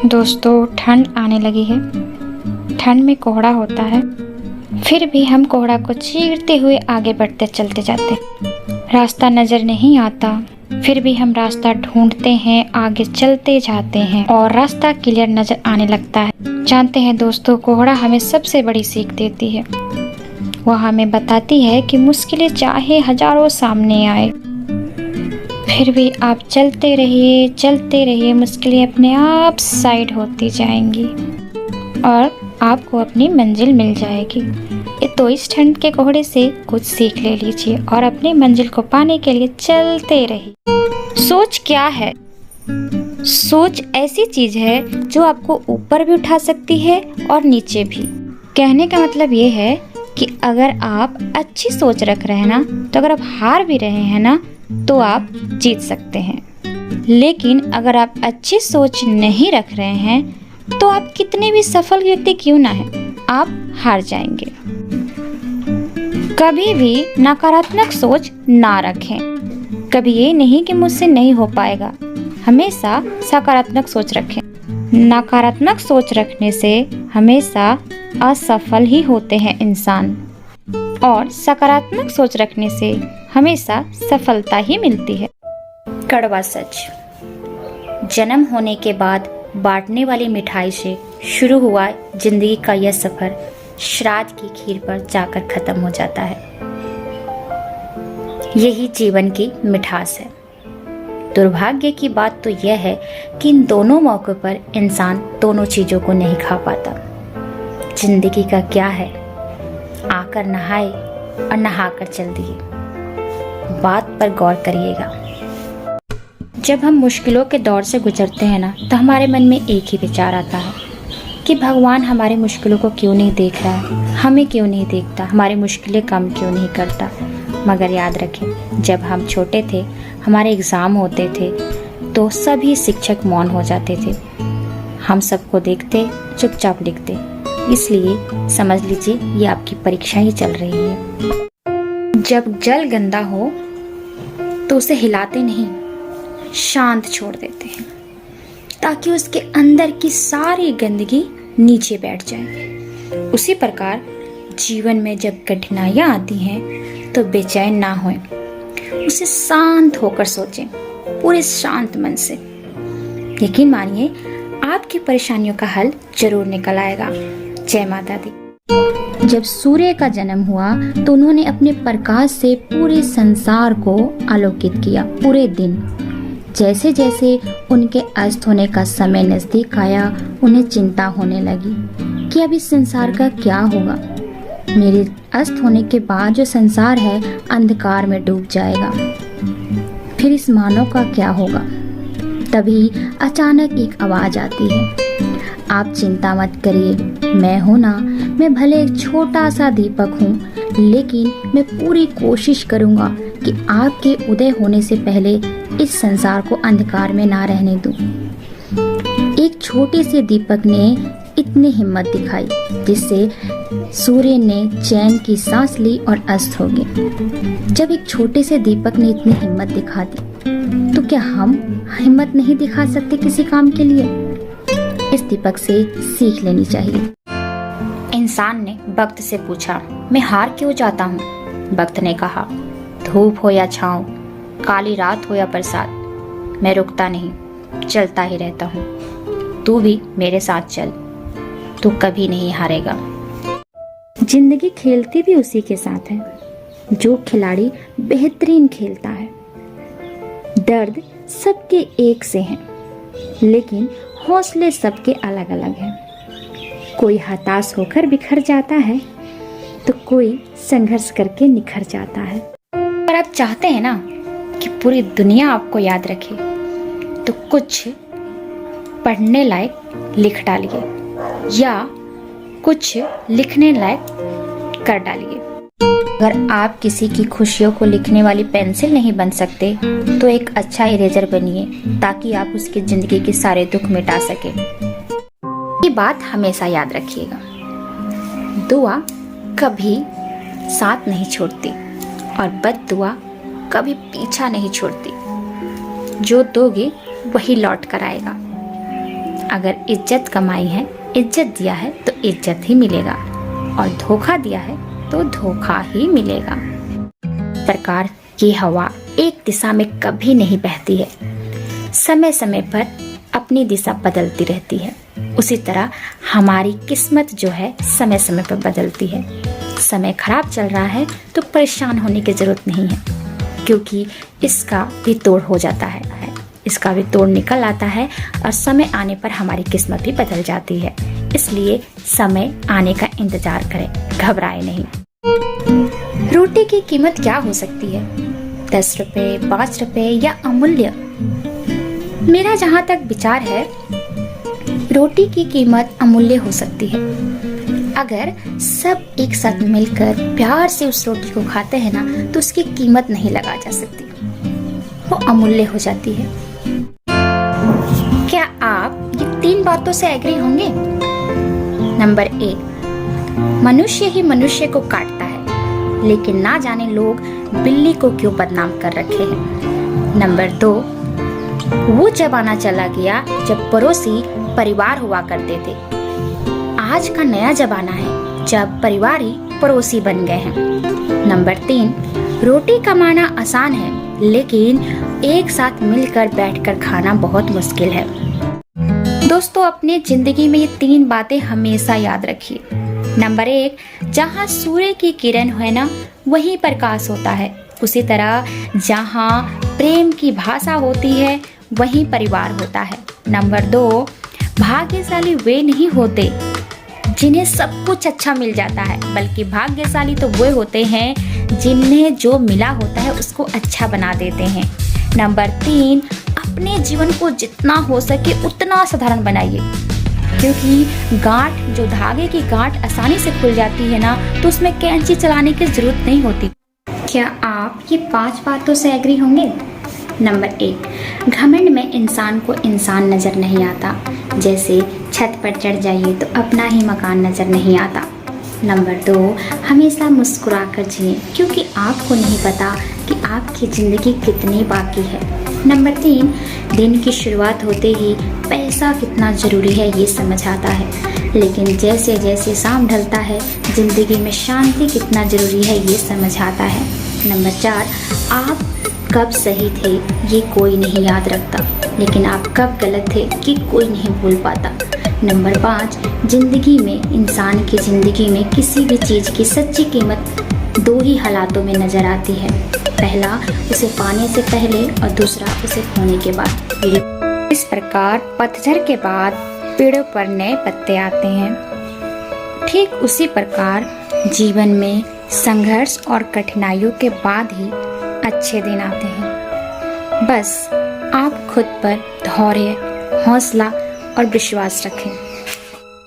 दोस्तों, ठंड आने लगी है। ठंड में कोहरा होता है, फिर भी हम कोहरा को चीरते हुए आगे बढ़ते चलते जाते। रास्ता नजर नहीं आता, फिर भी हम रास्ता ढूंढते हैं, आगे चलते जाते हैं और रास्ता क्लियर नजर आने लगता है। जानते हैं दोस्तों, कोहरा हमें सबसे बड़ी सीख देती है। वह हमें बताती है कि मुश्किलें चाहे हजारों सामने आए, फिर भी आप चलते रहिए, मुश्किलें अपने आप साइड होती जाएंगी और आपको अपनी मंजिल मिल जाएगी। तो इस ठंड के कोहरे से कुछ सीख ले लीजिए और अपनी मंजिल को पाने के लिए चलते रहिए। सोच क्या है? सोच ऐसी चीज है जो आपको ऊपर भी उठा सकती है और नीचे भी। कहने का मतलब ये है कि अगर आप अच्छी सोच रख रहे हैं ना, तो अगर आप हार भी रहे हैं ना, तो आप जीत सकते हैं। लेकिन अगर आप अच्छी सोच नहीं रख रहे हैं, तो आप कितने भी सफल व्यक्ति क्यों ना हैं, आप हार जाएंगे। कभी भी नकारात्मक सोच ना रखें। कभी ये नहीं कि मुझसे नहीं हो पाएगा, हमेशा सकारात्मक सोच रखें। नकारात्मक सोच रखने से हमेशा असफल ही होते हैं इंसान, और सकारात्मक सोच रखने से हमेशा सफलता ही मिलती है। कड़वा सच। जन्म होने के बाद बांटने वाली मिठाई से शुरू हुआ जिंदगी का यह सफर श्राद्ध की खीर पर जाकर खत्म हो जाता है। यही जीवन की मिठास है। दुर्भाग्य की बात तो यह है कि इन दोनों मौकों पर इंसान दोनों चीजों को नहीं खा पाता। जिंदगी का क्या है, आकर नहाए और नहाकर चल दिए। बात पर गौर करिएगा। जब हम मुश्किलों के दौर से गुजरते हैं ना, तो हमारे मन में एक ही विचार आता है कि भगवान हमारी मुश्किलों को क्यों नहीं देख रहा है, हमें क्यों नहीं देखता, हमारी मुश्किलें कम क्यों नहीं करता। मगर याद रखें, जब हम छोटे थे, हमारे एग्ज़ाम होते थे, तो सभी शिक्षक मौन हो जाते थे। हम सबको देखते, चुपचाप लिखते। इसलिए समझ लीजिए ये आपकी परीक्षा ही चल रही है। जब जल गंदा हो तो उसे हिलाते नहीं, शांत छोड़ देते हैं, ताकि उसके अंदर की सारी गंदगी नीचे बैठ जाए। उसी प्रकार जीवन में जब कठिनाइयां आती हैं तो बेचैन ना होएं, उसे शांत होकर सोचें, पूरे शांत मन से। यकीन मानिए, आपकी परेशानियों का हल जरूर निकल आएगा। जय माता दी। जब सूर्य का जन्म हुआ तो उन्होंने अपने प्रकाश से पूरे संसार को आलोकित किया। पूरे दिन जैसे जैसे उनके अस्त होने का समय नजदीक आया, उन्हें चिंता होने लगी कि अब इस संसार का क्या होगा। मेरे अस्त होने के बाद जो संसार है अंधकार में डूब जाएगा, फिर इस मानव का क्या होगा। तभी अचानक एक आवाज आती है, आप चिंता मत करिए, मैं हूं ना। मैं भले एक छोटा सा दीपक हूँ, लेकिन मैं पूरी कोशिश करूँगा कि आपके उदय होने से पहले इस संसार को अंधकार में ना रहने दूँ। एक छोटे से दीपक ने इतनी हिम्मत दिखाई, जिससे सूर्य ने चैन की सांस ली और अस्त हो गए। जब एक छोटे से दीपक ने इतनी हिम्मत दिखा दी, तो क्या हम हिम्मत नहीं दिखा सकते किसी काम के लिए? इस दीपक से सीख लेनी चाहिए। इंसान ने वक्त से पूछा, मैं हार क्यों जाता हूँ? वक्त ने कहा, धूप हो या छाँव, काली रात हो या बरसात, मैं रुकता नहीं, चलता ही रहता हूँ। तू भी मेरे साथ चल, तू कभी नहीं हारेगा। जिंदगी खेलती भी उसी के साथ है जो खिलाड़ी बेहतरीन खेलता है। दर्द सबके एक से हैं, लेकिन हौसले सबके अलग अलग हैं। कोई हताश होकर बिखर जाता है, तो कोई संघर्ष करके निखर जाता है। पर आप चाहते हैं ना कि पूरी दुनिया आपको याद रखे, तो कुछ पढ़ने लायक लिख डालिए या कुछ लिखने लायक कर डालिए। अगर आप किसी की खुशियों को लिखने वाली पेंसिल नहीं बन सकते, तो एक अच्छा इरेजर बनिए, ताकि आप उसकी जिंदगी के सारे दुख मिटा सके। ये बात हमेशा याद रखिएगा, दुआ कभी साथ नहीं छोड़ती और बद दुआ कभी पीछा नहीं छोड़ती। जो दोगे वही लौट कर आएगा। अगर इज्जत कमाई है, इज्जत दिया है तो इज्जत ही मिलेगा, और धोखा दिया है तो धोखा ही मिलेगा। प्रकार की हवा एक दिशा में कभी नहीं बहती है, समय समय पर अपनी दिशा बदलती रहती है। उसी तरह हमारी किस्मत जो है समय समय पर बदलती है। समय खराब चल रहा है तो परेशान होने की जरूरत नहीं है, क्योंकि इसका भी तोड़ हो जाता है, इसका भी तोड़ निकल आता है, और समय आने पर हमारी किस्मत भी बदल जाती है। इसलिए समय आने का इंतजार करें, घबराए नहीं। रोटी की कीमत क्या हो सकती है? 10 रुपए, 5 रुपए या अमूल्य? मेरा जहाँ तक विचार है, रोटी की कीमत अमूल्य हो सकती है। अगर सब एक साथ मिलकर प्यार से उस रोटी को खाते हैं ना, तो उसकी कीमत नहीं लगा जा सकती, वो अमूल्य हो जाती है। क्या आप ये 3 बातों से एग्री होंगे? नंबर 1, मनुष्य ही मनुष्य को काटता है, लेकिन ना जाने लोग बिल्ली को क्यों बदनाम कर रखे हैं। नंबर 2, वो जमाना चला गया जब पड़ोसी परिवार हुआ करते थे। आज का नया जमाना है जब परिवार ही पड़ोसी बन गए हैं। नंबर 3, रोटी कमाना आसान है, लेकिन एक साथ मिलकर बैठकर खाना बहुत मुश्किल है। दोस्तों, अपने जिंदगी में ये 3 बातें हमेशा याद रखिए। नंबर 1, जहाँ सूर्य की किरण है ना, वहीं प्रकाश होता है। उसी तरह जहाँ प्रेम की भाषा होती है, वहीं परिवार होता है। नंबर 2, भाग्यशाली वे नहीं होते जिन्हें सब कुछ अच्छा मिल जाता है, बल्कि भाग्यशाली तो वे होते हैं जिन्हें जो मिला होता है उसको अच्छा बना देते हैं। नंबर 3, अपने जीवन को जितना हो सके उतना साधारण बनाइए, क्योंकि गांठ, जो धागे की गांठ आसानी से खुल जाती है ना, तो उसमें कैंची चलाने की जरूरत नहीं होती। क्या आप ये 5 बातों से एग्री होंगे? नंबर 1, घमंड में इंसान को इंसान नजर नहीं आता। जैसे छत पर चढ़ जाइए तो अपना ही मकान नजर नहीं आता। नंबर 2, हमेशा मुस्कुराकर जिए, क्योंकि आपको नहीं पता कि आपकी ज़िंदगी कितनी बाकी है। नंबर 3, दिन की शुरुआत होते ही पैसा कितना ज़रूरी है ये समझ आता है, लेकिन जैसे जैसे शाम ढलता है ज़िंदगी में शांति कितना ज़रूरी है ये समझ आता है। नंबर 4, आप कब सही थे ये कोई नहीं याद रखता, लेकिन आप कब गलत थे कि कोई नहीं भूल पाता। नंबर 5, जिंदगी में, इंसान की ज़िंदगी में किसी भी चीज़ की सच्ची कीमत 2 ही हालातों में नज़र आती है। पहला, उसे पाने से पहले, और दूसरा, उसे खोने के बाद। इस प्रकार पतझड़ के बाद पेड़ों पर नए पत्ते आते हैं। ठीक उसी प्रकार जीवन में संघर्ष और कठिनाइयों के बाद ही अच्छे दिन आते हैं। बस आप खुद पर धैर्य, हौसला और विश्वास रखें।